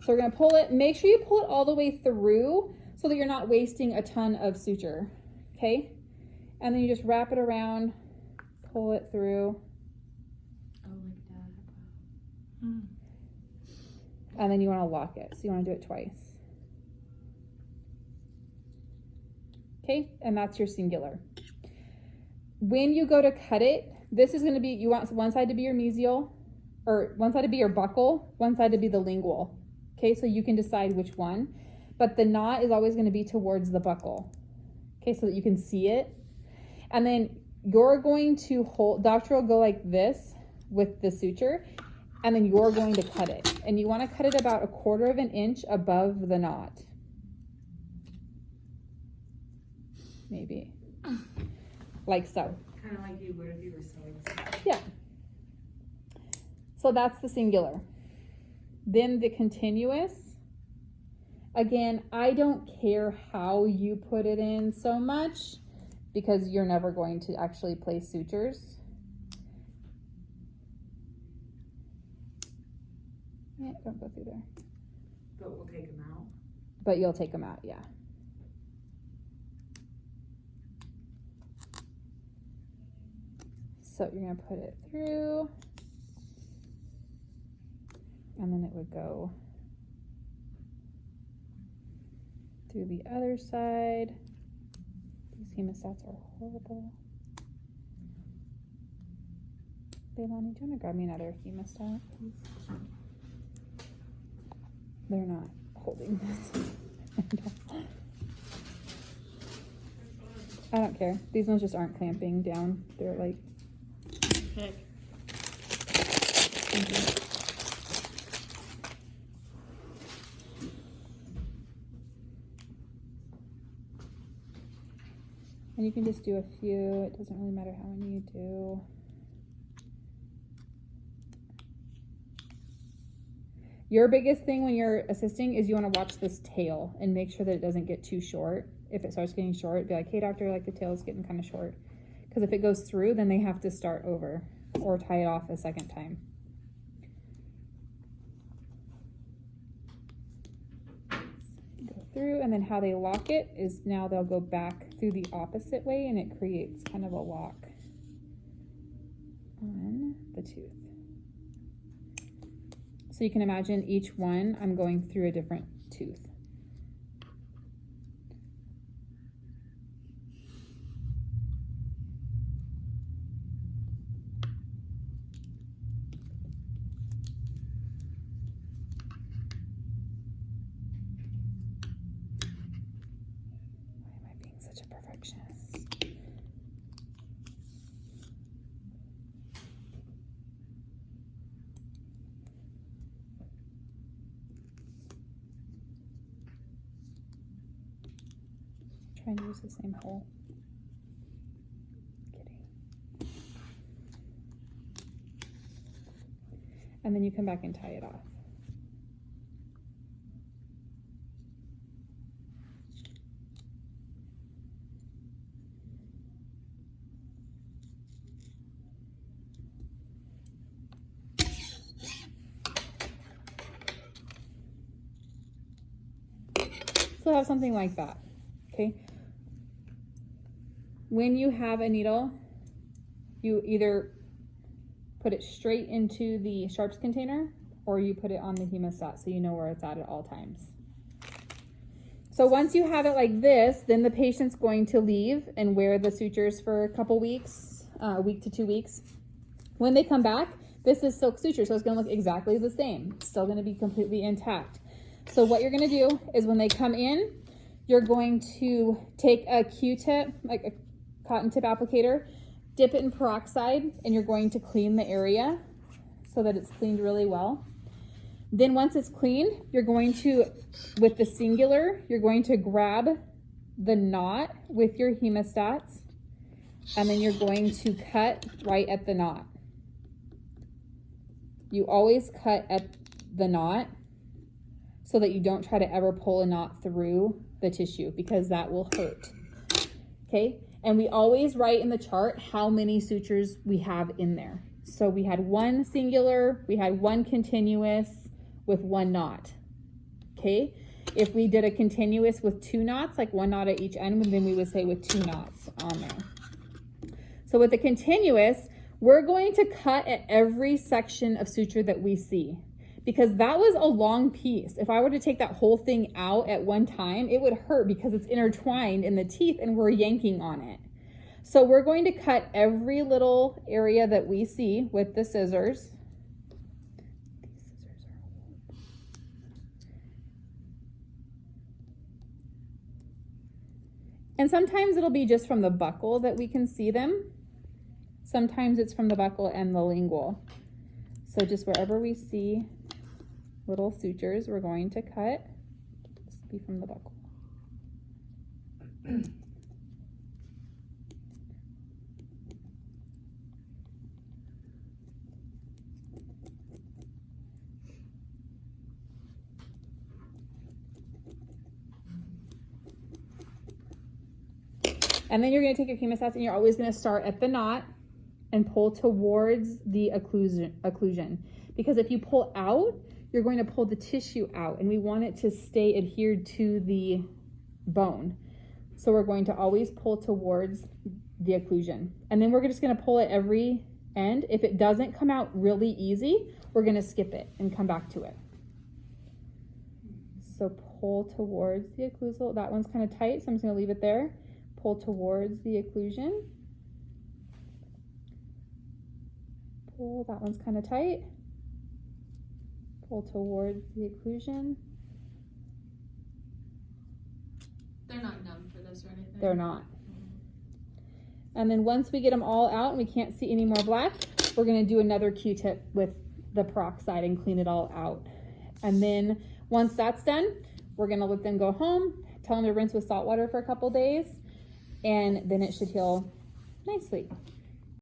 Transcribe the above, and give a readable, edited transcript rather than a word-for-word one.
So we're gonna pull it. Make sure you pull it all the way through so that you're not wasting a ton of suture, okay? And then you just wrap it around, pull it through. Oh, like that. Mm. And then you wanna lock it. So you wanna do it twice. Okay, and that's your singular. When you go to cut it, this is gonna be, you want one side to be your mesial, or one side to be your buccal, one side to be the lingual. Okay, so you can decide which one, but the knot is always gonna be towards the buccal. Okay, so that you can see it. And then you're going to hold, doctor will go like this with the suture, and then you're going to cut it. And you wanna cut it about 1/4 of an inch above the knot. Maybe. Like so. Kind of like you would if you were sewing something. Yeah. So that's the singular. Then the continuous. Again, I don't care how you put it in so much because you're never going to actually place sutures. Yeah, don't go through there. But we'll take them out. But you'll take them out, yeah. So you're gonna put it through, and then it would go through the other side. These hemostats are horrible. Leilani, do you wanna grab me another hemostat, please? They're not holding this. I don't care. These ones just aren't clamping down. They're like, Heck. thank you. And you can just do a few. It doesn't really matter how many you do. Your biggest thing when you're assisting is you want to watch this tail and make sure that it doesn't get too short. If it starts getting short, be like, hey doctor, like the tail is getting kind of short. Because if it goes through, then they have to start over or tie it off a second time. Go through, and then how they lock it is now they'll go back through the opposite way, and it creates kind of a lock on the tooth. So you can imagine each one, I'm going through a different tooth. Why am I being such a perfectionist? Trying to use the same hole. Kidding. And then you come back and tie it off. So have something like that, okay? When you have a needle, you either put it straight into the sharps container or you put it on the hemostat so you know where it's at all times. So once you have it like this, then the patient's going to leave and wear the sutures for a couple weeks, a week to 2 weeks. When they come back, this is silk suture, so it's gonna look exactly the same. It's still gonna be completely intact. So what you're gonna do is when they come in, you're going to take a Q-tip, like a cotton tip applicator, dip it in peroxide, and you're going to clean the area so that it's cleaned really well. Then once it's clean, you're going to, with the singular, you're going to grab the knot with your hemostats, and then you're going to cut right at the knot. You always cut at the knot so that you don't try to ever pull a knot through the tissue because that will hurt, okay? And we always write in the chart how many sutures we have in there. So we had one singular, we had one continuous with one knot, okay? If we did a continuous with 2 knots, like 1 knot at each end, then we would say with 2 knots on there. So with the continuous, we're going to cut at every section of suture that we see, because that was a long piece. If I were to take that whole thing out at one time, it would hurt because it's intertwined in the teeth and we're yanking on it. So we're going to cut every little area that we see with the scissors. And sometimes it'll be just from the buckle that we can see them. Sometimes it's from the buckle and the lingual. So just wherever we see little sutures, we're going to cut. This will be from the buckle. And then you're going to take your hemostats and you're always going to start at the knot and pull towards the occlusion. Because if you pull out, you're going to pull the tissue out, and we want it to stay adhered to the bone. So we're going to always pull towards the occlusion. And then we're just going to pull at every end. If it doesn't come out really easy, we're going to skip it and come back to it. So pull towards the occlusal. That one's kind of tight, so I'm just going to leave it there. Pull towards the occlusion. Pull, that one's kind of tight. Pull towards the occlusion. They're not numb for this or anything? They're not. And then once we get them all out and we can't see any more black, we're going to do another Q-tip with the peroxide and clean it all out. And then once that's done, we're going to let them go home, tell them to rinse with salt water for a couple days, and then it should heal nicely.